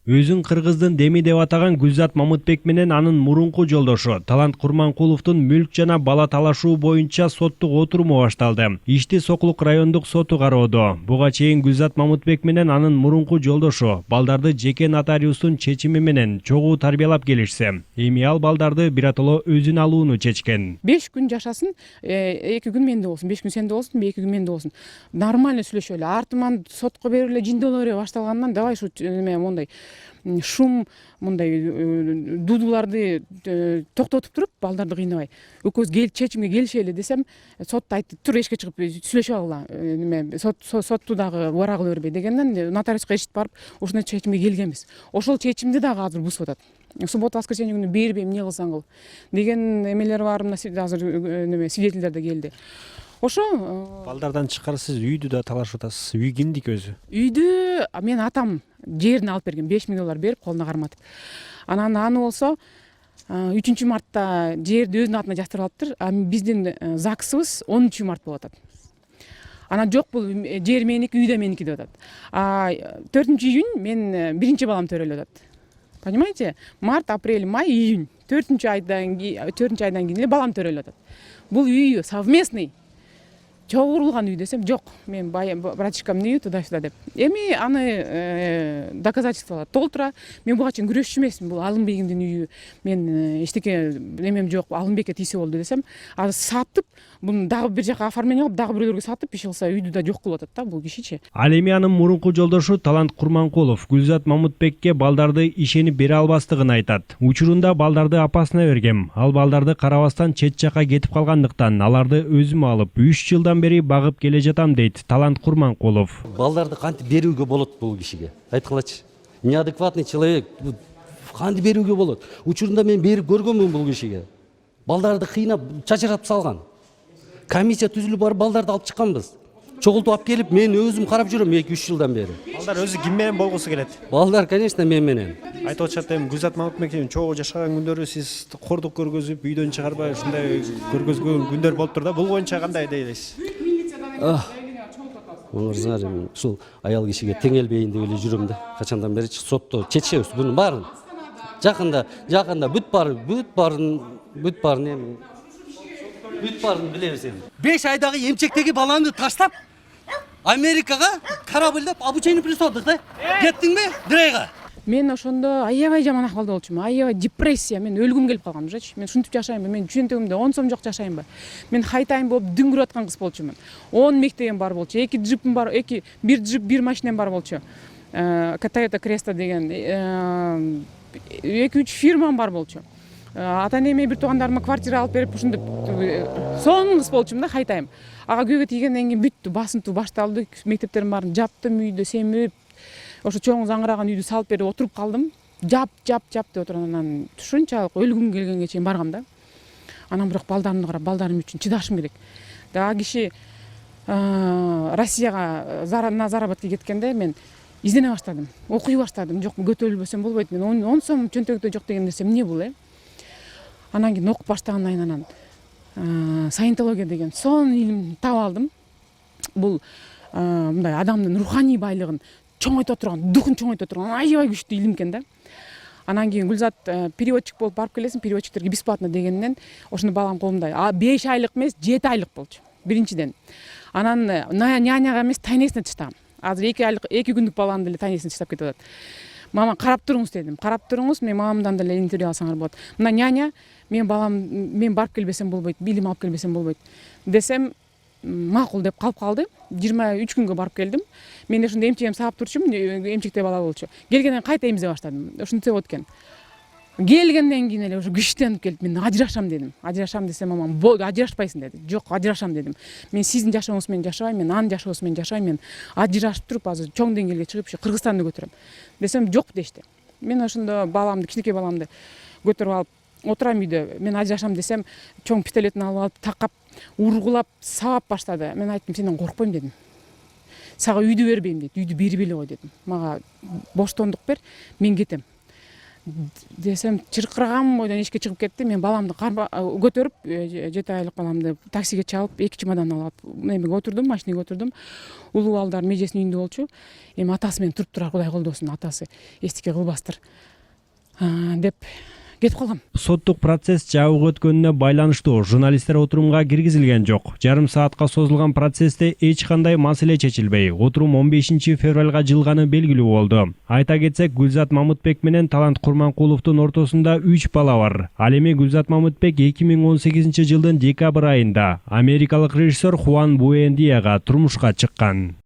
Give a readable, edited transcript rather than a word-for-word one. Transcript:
Өзүн кыргыздын деми деп атаган Гүлзат Мамытбек менен анын мурунку жолдошу Талант Курманкуловдун мүлк жана бала талашуу боюнча соттук отуруму башталды. Ишти Сокулук райондук соту кароодо. Буга чейин Гүлзат Мамытбек менен анын мурунку жолдошу балдарды жеке нотариустун чечими менен чогуу тарбиялап келишсе, эми ал балдарды биротоло өзүнө алууну чечкен. 5 күн жашасын, 2 күн менде болсун, 5 күн сенде болсун, 2 күн менде болсун. Нормально сүйлөшөлү. Артыман сотко бериле жиндоолор башталгандан давай ушу мондай шум, мындай дуудуларды токтотуп туруп, балдарды кыйнабай. Экөөбүз чечимге келишели десем, сот айтты, тур эшикке чыгып сүйлөшүп алгыла. Сотту дагы убара кыла бербей дегенден нотариуска эшитип барып, ушундай чечимге келгенбиз. Ошол чечимди дагы азыр бузуп атат. Суббота, воскресенье күнү бербейм, эмне кылсаң кыл деген эмелер бар, азыр свидетелдер да келди. Ошо Балдардан тышкары сиз үйдү да талашып атасыз. Үй кимдики өзү? Үйдү мен атам жерин алып берген, 5 миң доллар берип колуна карматып. Анан аны болсо 3 мартта жерди өзүнүн атына жаздырып алыптыр. Биздин ЗАГСыбыз 13 март болуп атат. Анан жок, бул жер меники, үй да меники деп атат. 4-июнь мен биринчи балам төрөлүп атат. Понимаете? Март, апрель, май, июнь. 4 айдан кийин эле балам төрөлүп атат. Бул үй совместный. Чогулган үй десем, жок, мен братишкамдын үйү туда-сюда деп. Эми аны доказательстволор толтура. Мен буга чейин күрөшчү эмесмин. Бул Алымбегимдин үйү. Мен эчтеке немем жок, Алымбекке тийсе болду десем, азыр сатып, буну дагы бир жака оформление кылып, дагы бирөөлөргө сатып, иш кылса үйдү да жок кылып атат да бул кишичи. Ал эми анын мурунку жолдошу Талант Курманкулов Гүлзат Мамытбекке балдарды ишенип бере албастыгын айтат. Учурунда балдарды апасына бергем. Ал балдарды карабастан чет жака кетип калгандыктан аларды өзүм алып 3 жылдан бери багып келе жатам дейт Талант Курманкулов. Балдарды кантип берүүгө болот бул кишиге? Айткылачы. Неадекватный человек кантип берүүгө болот? Учурунда мен берип көргөнмүн бул кишиге. Балдарды кыйнап, чачырап салган. Комиссия түзүлүп барып балдарды алып чыкканбыз. Чогултуп алып келип, мен өзүм карап жүрөм 2-3 жылдан бери. Балдар өзү ким менен болгусу келет? Балдар, конечно, мен менен. Айтып атышат эми Гүлзат Мамытбектин чогуу жашаган күндөрү сиз кордук көргөзүп, үйдөн чыгарбай ушундай көргөзгөн күндөр болуптур да. Бул боюнча кандай дейлейсиз? Мырза, ушул аял кишиге теңелбейин деп эле жүрөм да. Качандан бери сотто чечебиз бунун баарын. Жакында бүт баарын билебиз эми. 5 айдагы эмчектеги баланы таштап Америкага корабльдеп обучение присылдык да. Кеттиңби? Бир айга. Мен ошондо аябай жаман акыбалда болчумун. Аябай депрессия, мен өлгүм келип калган ужачы. Мен ушинтип жашайынбы? Мен чөнтөгүмдө 10 сом жок жашайынбы? Мен хайтайын болуп дүңгүрүп аткан кыз болчумун. 10 мектебим бар болчу. 2 джипим бар, бир джип, бир машинем бар болчу. Toyota Cresta деген 2-3 фирмам бар болчу. Ата-энеме, бир туугандарыма квартира алып берип, ушинтип сонун кыз болчумун да, хайтайым. Ага күйөөгө тийгенден кийин бүттү, басынтуу башталды. Мектептердин баарын жаптым, үйдө семирип, ошо чоң заңыраган үйдү салып берип отуруп калдым. Жап деп отургандан ушунчалык өлгүм келгенге чейин баргам да. Анан бирок балдарымды карап, балдарым үчүн чыдашым керек. Дагы киши Россияга на заработкке кеткенде мен издене баштадым, окуй баштадым. Жок, көтөрүлбөсөм болбойт. Мен 10 сом чөнтөгүдө жок деген нерсе эмне бул? Анан кийин окуп баштагандан кийин анан саентология деген сонун илим таап алдым. Бул мындай адамдын руханий байлыгын чоңойто турган, духун чоңойто турган аябай күчтүү илим экен да. Анан кийин Гүлзат переводчик болуп барып келесиң, переводчиктерге бесплатно дегенден ошондо балам колумда 5 айлык эмес, 7 айлык болчу биринчиден. Анан няняга эмес, тайнесине таштагам. Азыр 2 күндүк баланы деле тайнесине таштап кетип атат. Мама, карап туруңуз дедим. Карап туруңуз, мен мамамдан деле интервью алсаңар болот. Мына няня, мен барып келбесем болбойт, билим алып келбесем болбойт десем, макул деп калып калды. 23 күнгө барып келдим. Мен ошондо эмчегим саап турчумун, эмчекте бала болчу. Келгенден кайта эмизе баштадым. Ушинтсе болот экен. Келгенден кийин эле уже күчтөнүп келип, мен ажырашам дедим. Ажырашам десем, мамам, болду, ажырашпайсың деди. Жок, ажырашам дедим. Мен сиздин жашооңуз менен жашабайм, мен анын жашоосу менен жашайм, мен ажырашып туруп азыр чоң деңгээлге чыгып, Кыргызстанды көтөрөм десем, жок дешти. Мен ошондо кичинекей баламды көтөрүп алып отурам үйдө. Мен ажырашам десем, чоң пистолетін алып такап, ургулап, сабап баштады. Мен айттым, сенден коркпойм дедим. Сага үйдү бербейм дейт. Үйдү берип эле кой дедим. Мага боштондук бер, мен кетем. десем чыркыраган бойдон эшикке чыгып кетти. Мен баламды көтөрүп, 7 айлык баламды таксиге чалып, 2 чемодан алып немеге отурдум, машинеге отурдум. Улуу балдар межесинин үйүндө болчу. Эми атасы менен туруп турар, Кудай колдосун, атасы эстике кылбастыр деп кетип калгам. Соттук процесс жабык өткөнүнө байланыштуу журналисттер отурумга киргизилген жок. Жарым саатка созулган процессте эч кандай маселе чечилбей, отурум 15 февралга жылганы белгилүү болду. Айта кетсек, Гүлзат Мамытбек менен Талант Курманкуловдун ортосунда 3 бала бар. Ал эми Гүлзат Мамытбек 2018 жылдын декабрь айында америкалык режиссер Хуан Буэндияга турмушка чыккан.